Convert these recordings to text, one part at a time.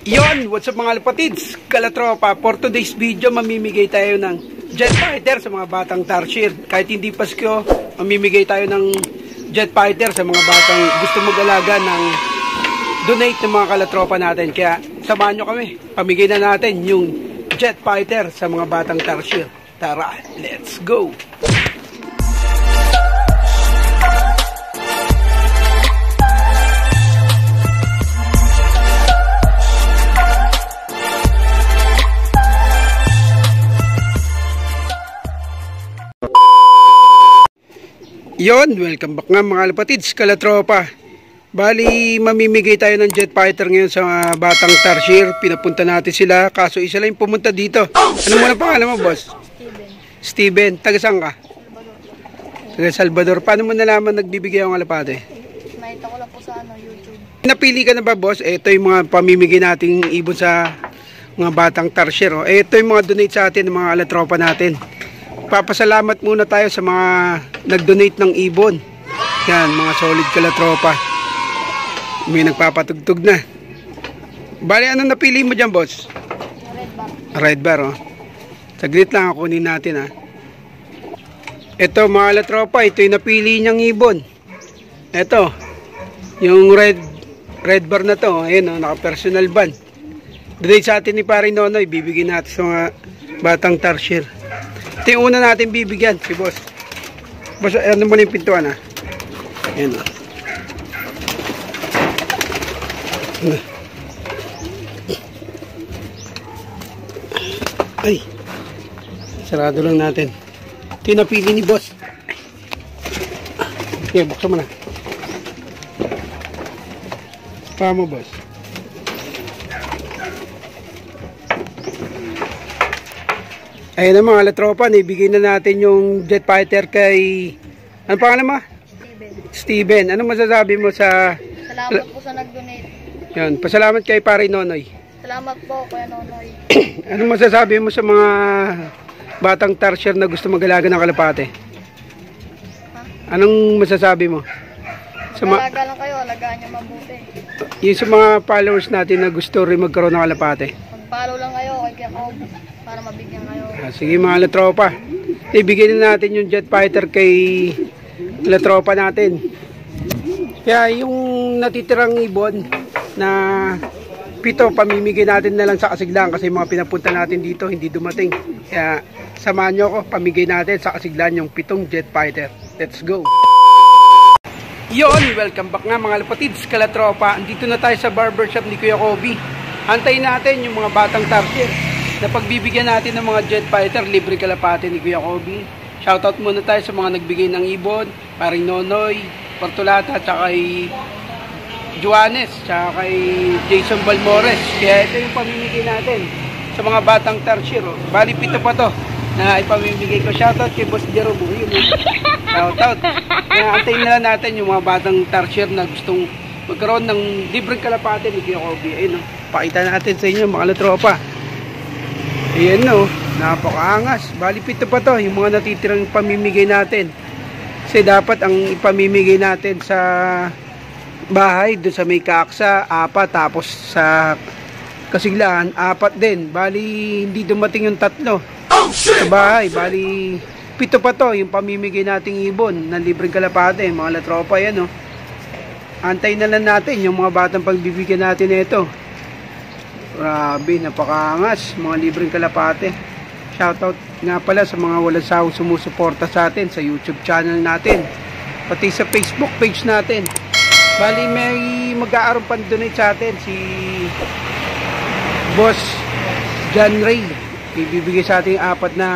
Yon, what's up mga lapatids, kalatropa. For today's video, mamimigay tayo ng jet fighter sa mga batang Tarsier. Kahit hindi Pasko, mamimigay tayo ng jet fighter sa mga batang gusto mag-alaga ng donate ng mga kalatropa natin. Kaya samahan nyo kami, pamigay na natin yung jet fighter sa mga batang Tarsier. Tara, let's go! Yon, welcome back nga mga lapatids, kalatropa. Bali, mamimigay tayo ng jet fighter ngayon sa mga batang Tarsier. Pinapunta natin sila, kaso isa lang yung pumunta dito. Ano mo na pangalan mo, boss? Steven. Taga saan ka? Taga Salvador. Paano mo nalaman nagbibigay ang kalapate? Nakita ko lang po sa YouTube. Napili ka na ba, boss? Ito yung mga pamimigay nating ibon sa mga batang Tarsier. Ito yung mga donate sa atin ng mga kalatropa natin. Papasalamat muna tayo sa mga nag-donate ng ibon. Yan, mga solid kalatropa. May nagpapatugtog na. Bali, anong napili mo dyan, boss? Red bar. Red bar, oh. Saglit lang, kunin natin, ha. Ito, mga kalatropa, ito yung napili niyang ibon. Ito, yung red bar na to. Ayan, oh, naka-personal band. Donate sa atin ni Pare Nonoy, bibigyan natin sa mga batang Tarsier. Ito yung una natin bibigyan, si boss. Boss, ano mo na yung pintuan, ha? Ayan, ha? Ay, sarado lang natin. Ito yung napili ni boss. Okay, buksan mo na. Paano mo, boss? Ayun na mga latropa, naibigay na natin yung jet fighter kay... Ano pangalan mo? Steven. Ano masasabi mo sa... Salamat po sa nag-donate. Yun, pasalamat kay Pare Nonoy. Salamat po, Kuya Nonoy. Ano masasabi mo sa mga batang Tarsier na gusto mag-alaga ng kalapate? Ha? Anong masasabi mo? Mag-alaga lang kayo, alagaan nyo mabuti. Yung sa mga followers natin na gusto rin magkaroon ng kalapate. Mag-follow lang kayo kay Jacob para mabigyan kayo. Sige mga latropa, ibigay na natin yung jet fighter kay latropa natin. Kaya yung natitirang ibon na 7, pamimigay natin na lang sa Kasiglan kasi mga pinapunta natin dito hindi dumating. Kaya samahan nyo ako, pamigay natin sa Kasiglan yung 7 jet fighter. Let's go! Yon, welcome back nga mga lapatids, kalatropa. Andito na tayo sa barbershop ni Kuya Kobe. Antayin natin yung mga batang Tarsier na pagbibigyan natin ng mga jet fighter, libre kalapate ni Kuya Kobe. Shoutout muna tayo sa mga nagbigay ng ibon, Pare Nonoy, Portulata, tsaka kay Juanes, tsaka kay Jason Balmores. Kaya ito yung pamimigay natin sa mga batang Tarsier. Bali 7 pa to na ipamimigay ko. Shoutout kay Boss Jerobo. Shoutout. Kaya antayin na lang natin yung mga batang Tarsier na gustong magkaroon ng libreng kalapate ni Kuya Kobe. Ayun, no? Pakita natin sa inyo mga latropa. Ayan, no, napakaangas. Bali 7 pa to yung mga natitirang pamimigay natin. Kasi dapat ang ipamimigay natin sa bahay, doon sa may Kaaksa 4, tapos sa Kasiglaan 4 din. Bali hindi dumating yung 3 sa bahay. Bali 7 pa to yung pamimigay nating ibon ng libreng kalapate mga latropa. Yan, no. Antay na lang natin yung mga batang pagbibigyan natin nito. Grabe, napakaangas, mga libreng kalapate. Shoutout nga pala sa mga walang sawang sumusuporta sa atin sa YouTube channel natin, pati sa Facebook page natin. Bali may mag-aaroon pa donate sa atin si Boss John Ray. Ibibigay sa atin 4 na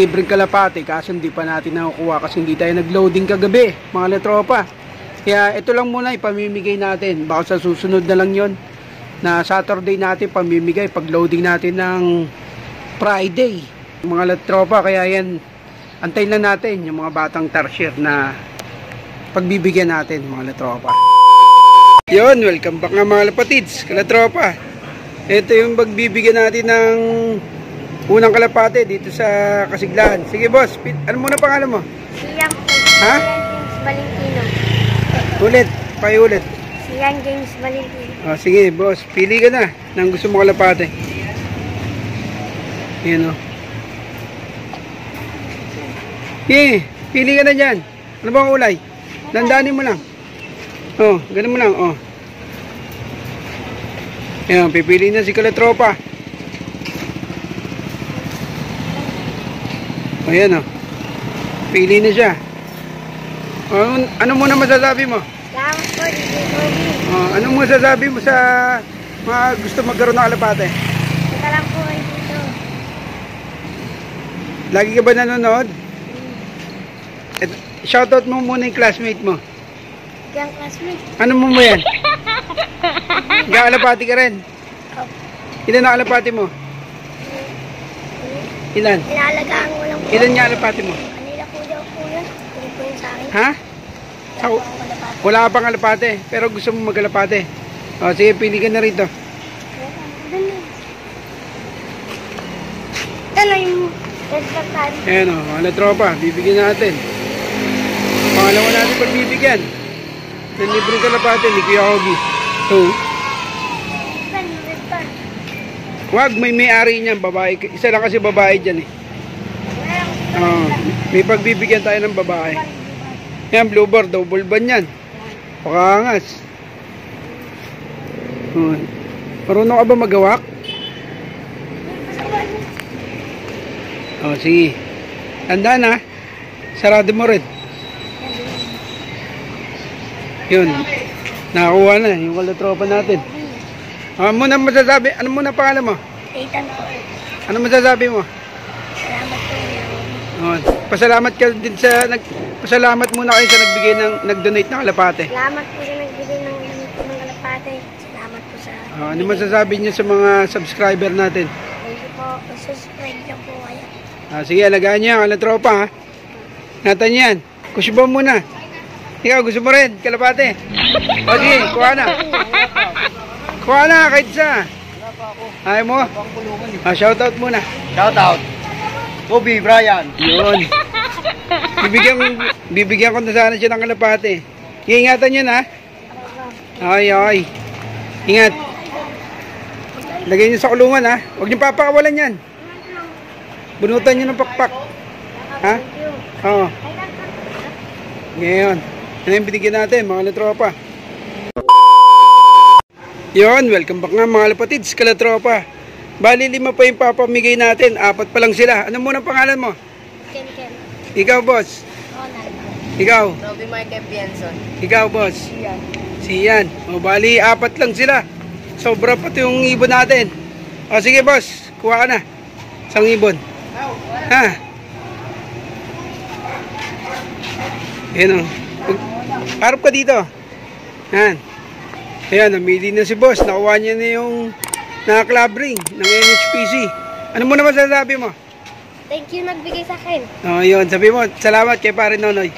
libreng kalapate, kaso hindi pa natin nakukuha kasi hindi tayo nag-loading kagabi mga latropa. Kaya ito lang muna ipamimigay natin. Baka sa susunod na lang yon na Saturday natin pamimigay pag loading natin ng Friday mga latropa. Kaya yan, antayin lang natin yung mga batang Tarsier na pagbibigyan natin mga latropa. Yon, welcome back nga mga lapatids, kalatropa. Ito yung pagbibigyan natin ng unang kalapate dito sa Kasiglan. Sige boss, ano muna pangalan mo? Siyang Ha? Valentino. Ulit, paiulit. Si Yan, James Valentin. O, sige, boss. Pili ka na ng gusto mo kalapate. Yan, o. Sige, pili ka na dyan. Ano ba ang kulay? Dandanin mo lang. O, ganun mo lang, o. Yan, pipili na si Kalatropa. O, yan, o. Pili na siya. O, ano muna masasabi mo? Salamat po, DJ Kobe. Anong masasabi mo sa mga gusto magkaroon ng kalapate? Ito lang po kayo dito. Lagi ka ba nanonood? Shoutout mo muna yung classmate mo. Yung classmate. Ano mo yan? Kalapati ka rin? Ilan na kalapati mo? Ilan? Inalagaan ko lang po. Ilan nga kalapati mo? Kanila po daw po yun. Hindi po yun sa akin. Ha? Wala ka pang kalapate, pero gusto mo magkalapate. O, sige, pili ka na rito. Ito na yung despertan. Ayan o, mga tropa, bibigyan natin. Pangalawa natin pagbibigyan. Ng libreng kalapate ni Kuya Ogie. So, wag, may-ari niyan, babae. Isa lang kasi babae dyan eh. May pagbibigyan tayo ng babae. Yan, bluebird, double ban yan. Pakangas. Marunong ka ba magawak? Sige. Tanda na. Sarado mo rin. Yun. Nakakuha na yung kalatropa natin. Muna masasabi, ano muna pangalan mo? Ethan po. Ano masasabi mo? Salamat po. Pasalamat ka din sa pasalamat muna kayo sa nagbigay ng nag-donate ng kalapate. Salamat po sa nagbigay ng kalapate. Salamat po sa Ano masasabi niyo sa mga subscriber natin? Thank you po. Subscribe lang po kayo. Sige, alagaan niyo ang kalatropa ha. Natan yan. Kusibaw muna. Ikaw, gusto mo rin, kalapate? Sige, kuha na. Kuha na, kahit isa. Ayaw mo? Shoutout muna. Shoutout. Kobe Bryant. Yun. Bibigyan ko na sana siya ng kalapate. Iingatan yun ha. Ay. Ingat. Lagay niyo sa kulungan ha. Huwag niyo papakawalan yan. Bunutan niyo ng pakpak. Ha? Oo. Ngayon. Ano yung binigyan natin mga kalatropa? Yun, welcome back nga mga kalapatids, kalatropa. Bali 5 pa yung papamigay natin, 4 pa lang sila. Ano muna pangalan mo? Ken. Ikaw, boss. Ronald. Ikaw. Robby Michael Pienson. Ikaw, boss. Siyan. Bali 4 lang sila. Sobra pati yung ibon natin. Sige, boss. Kuha ka na. Isang ibon. Ha? Ayan o. Harap ka dito. Yan. Ayan, namili na si boss. Nakuha niya na yung club ring ng NHPC. Ano mo naman sasabi mo? Thank you nagbigay sa akin. Yun. Sabi mo, salamat kay Pare Nonoy.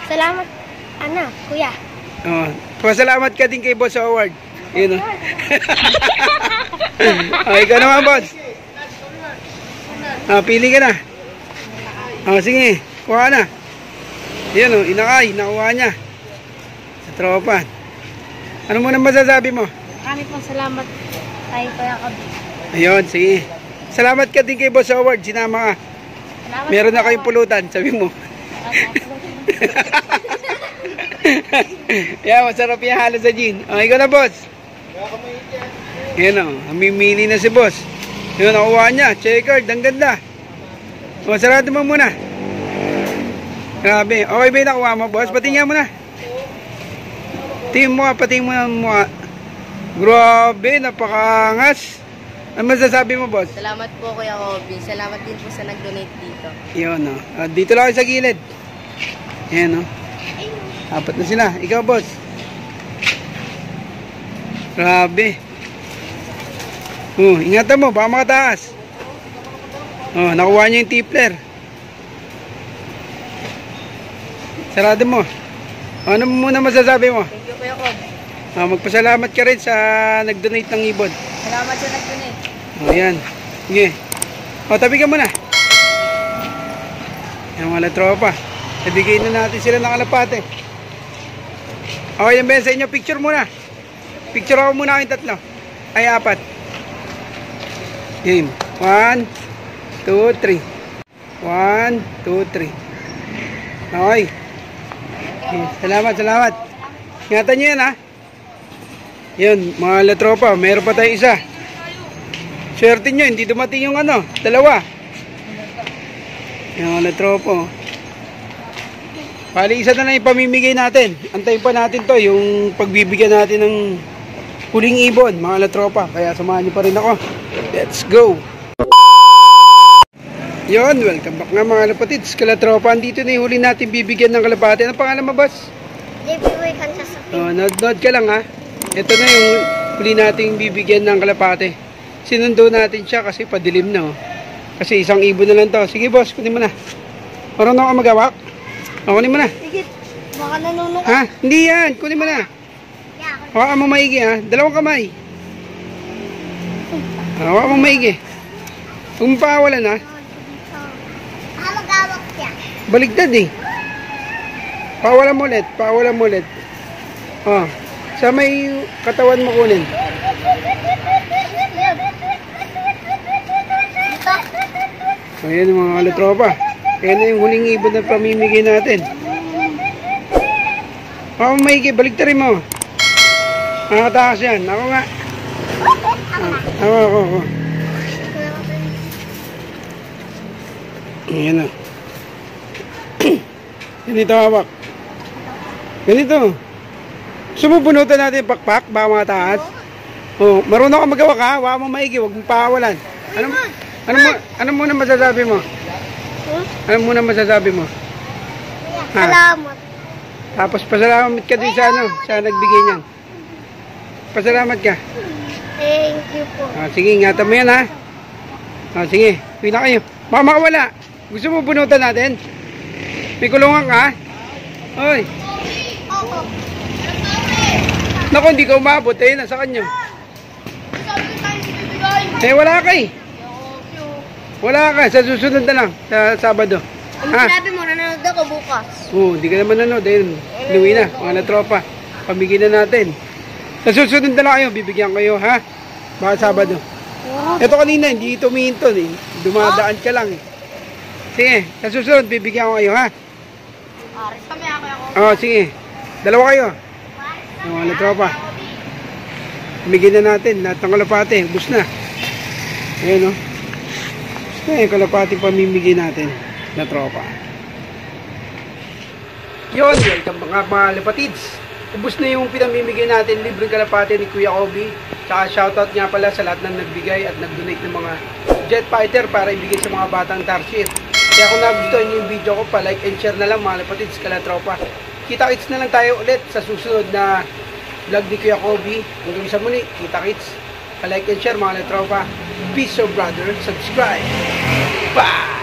Salamat, kuya. Pasalamat ka din kay boss sa award. Yun o. Ikaw naman, boss. Pili ka na. Sige, kuha na. Yan o, inakay, nakuha niya. Sa tropa. Ano mo naman masasabi mo? Marami pong salamat kay Kuya Kobe. Ayun, sige. Salamat ka din kay Boss Award, sinama ka. Salamat. Meron na kayong pulutan, sabi mo. Yan, masarap yung halo sa gin. Ikaw na, boss. Yan o, namimili na si boss. Yun, nakuha niya, checkered, ang ganda. Sarado mo muna. Grabe. Okay ba yung nakuha mo, boss? Patingin mo na. Tingin mo nga, patingin mo na mukha. Grabe, napakangas. Ano masasabi mo, boss? Salamat po Kuya Kobe. Salamat din po sa nag-donate dito. Yun, o. Dito lang sa gilid. Yan, o. 4 na sila. Ikaw, boss. Grabe. Ingatan mo, baka makataas. Nakuha niya yung tipler. Sarado mo. Ano muna masasabi mo? Thank you Kuya Kobe. Magpasalamat ka rin sa nag-donate ng ibon. Salamat sa nag-donate. Ayan. Sige. Tabi ka muna. Yung mga tropa. Ibigay na natin sila ng kalapate. Okay, yan ba yan sa inyo? Picture muna. Picture ako muna kayong tatlo. Ay, 4. Game. 1, 2, 3. 1, 2, 3. Okay. Okay. Salamat. Ingatan nyo yan, ha. Yun, mga latropa. Meron pa tayo isa. Swerte nyo, hindi dumating yung dalawa. Yung latropa. Bali, isa na lang ipamimigay natin. Antayin pa natin to, yung pagbibigyan natin ng huling ibon, mga latropa. Kaya samahan nyo pa rin ako. Let's go! Yon, welcome back nga mga lapatids. Kalatropa, andito na yung huli natin bibigyan ng kalapate. Ano pangalan mo, boss? Libre ka sa sapi. Nod ka lang, ha. Ito na yung huli nating bibigyan ng kalapate. Sinundo natin siya kasi padilim na, oh. Kasi isang ibon na lang to. Sige, boss, kunin mo na. Marunong ka magawak? Kunin mo na. Sige, baka nanunong ka. Ha? Hindi yan, kunin mo na. Hawakan mo maigi, ha. Dalawang kamay. Hawakan mo maigi. Huwag mo paawalan, ha. Magawak siya. Baligtad, eh. Paawalan mo ulit. Oh. Sa may katawan mo kunin. Ayan mga kalatropa. Ayan na yung huling ibon na pamimigay natin. Maigi, baligtarin mo. Nakatakas yan. Ako nga. Ako. Ayan o. Ganito hawak. Ganito. Sumubunutan natin yung pakpak, baka mataas. Oh, marunong ka magawa ka, wala mo maigi, huwag mong pawalan. Ano muna masasabi mo? Ano muna masasabi mo? Salamat. Tapos pasalamat ka din sa nagbigay niyan. Pasalamat ka. Thank you po. Sige, ingatan mo yan, ha. Sige, uwi na kayo. Baka makawala. Gusto mo bunutan natin? May kulungan ka? Hoy. Oo. Naku, hindi ka umabot eh. Nasa kanyo. Wala ka eh. Wala ka. Sa susunod na lang. Sa Sabado. Ano sinabi mo? Nanonood ako bukas. Oo, hindi ka naman nanood. Ayun, luwi na. Mga natropa. Pamigay na natin. Sa susunod na lang kayo. Bibigyan kayo, ha? Baka Sabado. Ito kanina, hindi tumihinto eh. Dumadaan ka lang eh. Sige, sa susunod, bibigyan ko kayo, ha? Aris kami ako. Oo, sige. Dalawa kayo. Mga tropa. Bigyan na natin lahat ng kalapate. Ubus na. Ayan, o. Ubus na yung kalapate pamimigay natin na tropa. Yun, welcome mga lapatids. Ubus na yung pinamimigay natin libreng kalapate ni Kuya Obi. Tsaka shoutout nga pala sa lahat ng nagbigay at nag-donate ng mga jet fighter para ibigay sa mga batang Tarsier. Kaya kung nagustuhan nyo yung video ko, pa-like and share na lang mga lapatids, kalatropa. Kita-kits na lang tayo ulit sa susunod na vlog ni Kuya Kobe. Hanggang sa muli, kita-kits. Pa-like and share mga kalatropa. Peace, brother. Subscribe. Bye!